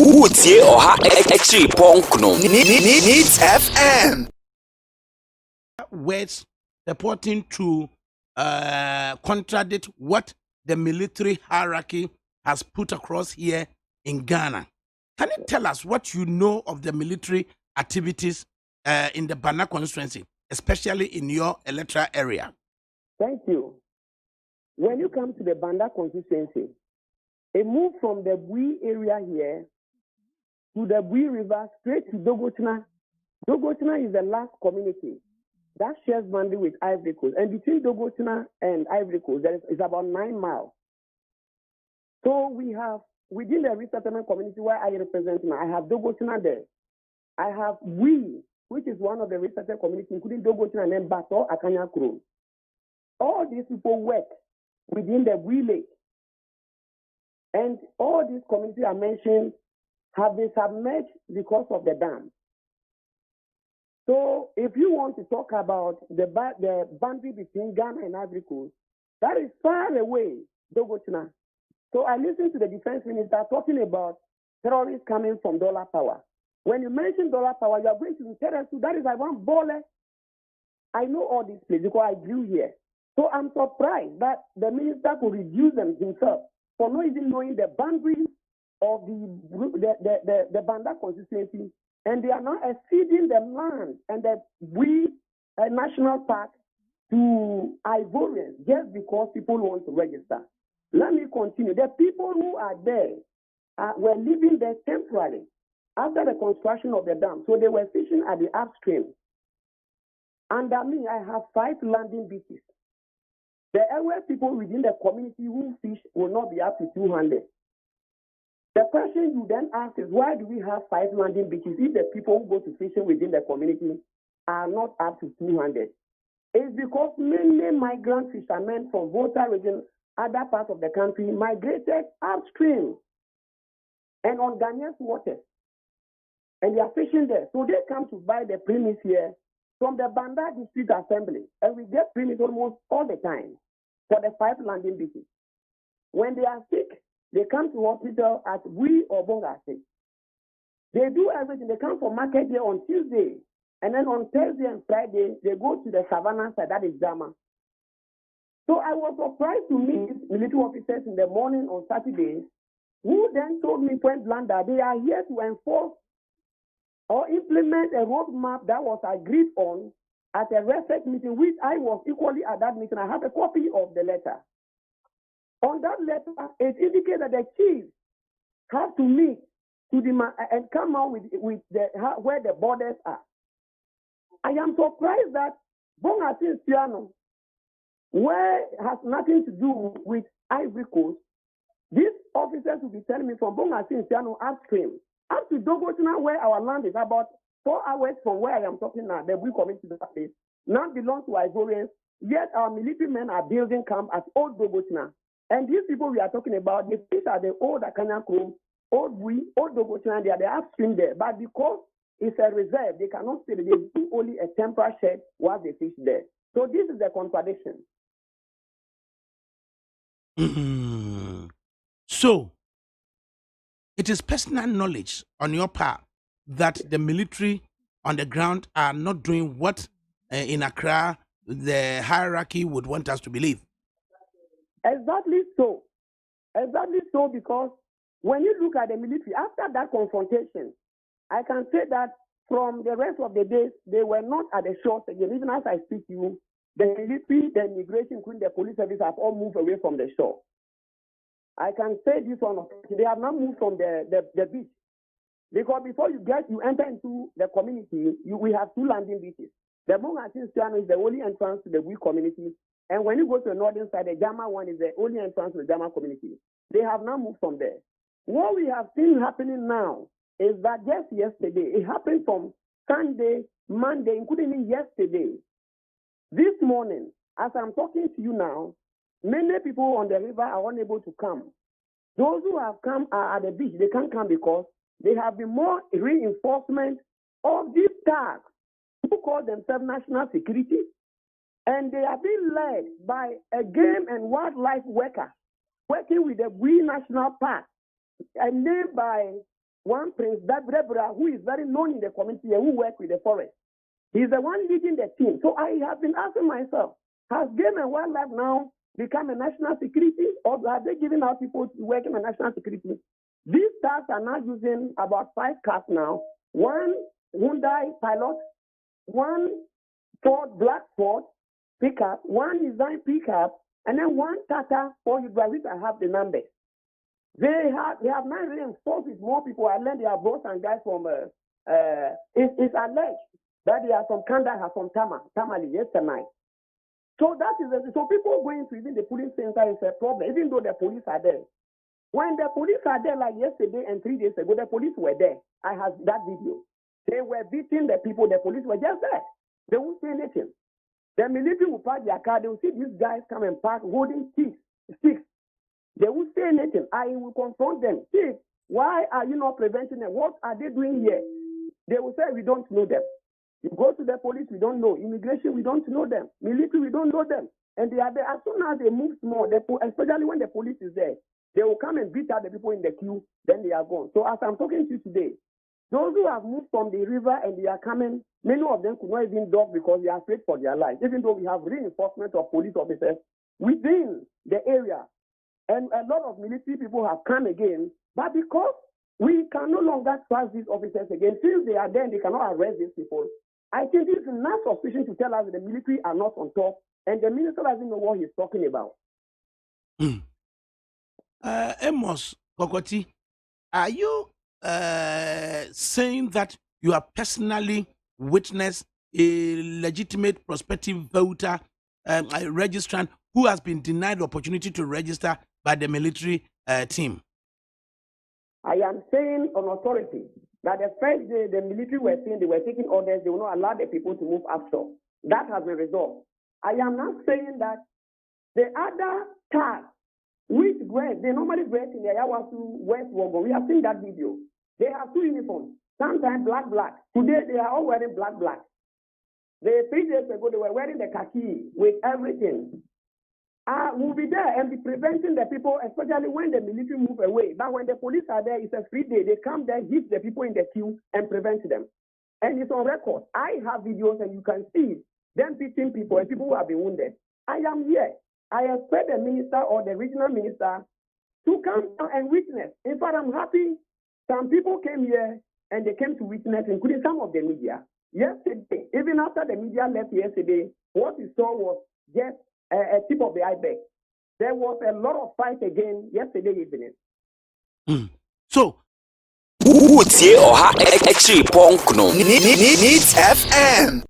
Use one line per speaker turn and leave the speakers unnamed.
Utie oha echi ponkno. Needs FM.
Words purporting to contradict what the military hierarchy has put across here in Ghana. Can you tell us what you know of the military activities in the Banda constituency, especially in your electoral area?
Thank you. When you come to the Banda constituency, a move from the Bui area here to the Bui River straight to Dogotna. Dogotna is the last community that shares boundary with Ivory Coast. And between Dogotna and Ivory Coast, there is about 9 miles. So we have, within the resettlement community where I represent now, I have Dogotna there. I have Bui, which is one of the resettlement communities, including Dogotna and then Bato, Akanya Kro. All these people work within the Bui Lake. And all these communities I mentioned have been submerged because of the dam. So if you want to talk about the boundary between Ghana and Ivory Coast, that is far away, Dogotna. So I listened to the defense minister talking about terrorists coming from dollar power. When you mention dollar power, you are going to tell us that is like one baller. I know all these places because I grew here. So I'm surprised that the minister could reduce them himself for not even knowing the boundaries of the Banda constituency, and they are now exceeding the land and the Bui National Park to Ivorians just because people want to register. Let me continue. The people who are there were living there temporarily after the construction of the dam, so they were fishing at the upstream. Under me, I have 5 landing beaches. The area people within the community who fish will not be up to 200. The question you then ask is, why do we have 5 landing beaches if the people who go to fishing within the community are not up to 200? It's because many migrant fishermen from Volta region, other parts of the country, migrated upstream and on Ghanaian waters. And they are fishing there. So they come to buy the premise here from the Banda District Assembly. And we get premise almost all the time for the 5 landing beaches. When they are sick, they come to hospital at Bui or Bonga State. They do everything. They come for market here on Tuesday. And then on Thursday and Friday, they go to the Savannah side, that is Jama. So I was surprised to meet military officers in the morning on Saturday who then told me point blank that they are here to enforce or implement a roadmap that was agreed on at a RESEC meeting, which I was equally at that meeting. I have a copy of the letter. On that letter, it indicates that the chiefs have to meet to and come out with where the borders are. I am surprised that Bongatin Piano, where has nothing to do with Ivory Coast, these officers will be telling me from Bongatin Piano upstream, up to Dogotna, where our land is about 4 hours from where I am talking now, the Bui community that place, now belongs to Ivorians, yet our military men are building camp at Old Dogotna. And these people we are talking about, these are the old Akanya Kro, Old Bui, Old Dogotna, they are the upstream there. But because it's a reserve, they cannot stay there. They do only a temporary shed while they fish there. So this is the contradiction.
So, it is personal knowledge on your part that the military on the ground are not doing what in Accra the hierarchy would want us to believe.
Exactly so. Exactly so, because when you look at the military, after that confrontation, I can say that from the rest of the days, they were not at the shores again. Even as I speak to you, the military, the immigration, including the police service, have all moved away from the shore. I can say this one, they have not moved from the beach. Because before you enter into the community, we have 2 landing beaches. The Bongatin Piano is the only entrance to the Bui community. And when you go to the northern side, the Jama one is the only entrance to the Jama community. They have not moved from there. What we have seen happening now is that just yesterday, it happened from Sunday, Monday, including yesterday. This morning, as I'm talking to you now, many people on the river are unable to come. Those who have come are at the beach. They can't come because there have been more reinforcement of these thugs who call themselves national security. And they are being led by a game and wildlife worker working with the Bui National Park, and named by one Prince Debra, who is very known in the community and who works with the forest. He's the one leading the team. So I have been asking myself, has game and wildlife now become a national security, or are they giving out people to work in a national security? These stars are now using about 5 cars now. One Hyundai Pilot, one Ford Black Ford pickup, one Design pickup, and then one Tata 400, which I have the numbers. They have now reinforced with more people. I learned they are boys and guys from it's alleged that they are from Kandahar, from Tamale yesterday. So that is so people going to even the police center is a problem, even though the police are there. When the police are there, like yesterday and 3 days ago, the police were there. I have that video. They were beating the people. The police were just there. They won't say anything. The military will park their car. They will see these guys come and park holding sticks. They won't say anything. I will confront them. See, why are you not preventing them? What are they doing here? They will say, we don't know them. You go to the police, we don't know. Immigration, we don't know them. Military, we don't know them. And they are there. As soon as they move more, especially when the police is there, they will come and beat out the people in the queue, then they are gone. So as I'm talking to you today, those who have moved from the river and they are coming, many of them could not even dock because they are afraid for their lives, even though we have reinforcement of police officers within the area. And a lot of military people have come again, but because we can no longer trust these officers again, since they are there and they cannot arrest these people, I think this is enough suspicion to tell us that the military are not on top, and the minister doesn't know what he's talking about.
Amos Kokoti, are you saying that you have personally witnessed a legitimate prospective voter, a registrant, who has been denied the opportunity to register by the military team?
I am saying on authority that the first day the military were saying they were taking orders, they will not allow the people to move offshore. That has been resolved. I am not saying that the other cars, which dress, they normally dress in the Yawasu West Wogo. We have seen that video. They have 2 uniforms, sometimes black. Today they are all wearing black. 3 days ago they were wearing the khaki with everything. We'll be there and be preventing the people, especially when the military move away. But when the police are there, it's a free day. They come there, hit the people in the queue, and prevent them. And it's on record. I have videos, and you can see them beating people and people who have been wounded. I am here. I expect the minister or the regional minister to come down and witness. In fact, I'm happy some people came here and they came to witness, including some of the media. Yesterday, even after the media left yesterday, what we saw was just a tip of the iceberg. There was a lot of fight again yesterday evening.
So,
Needs FM.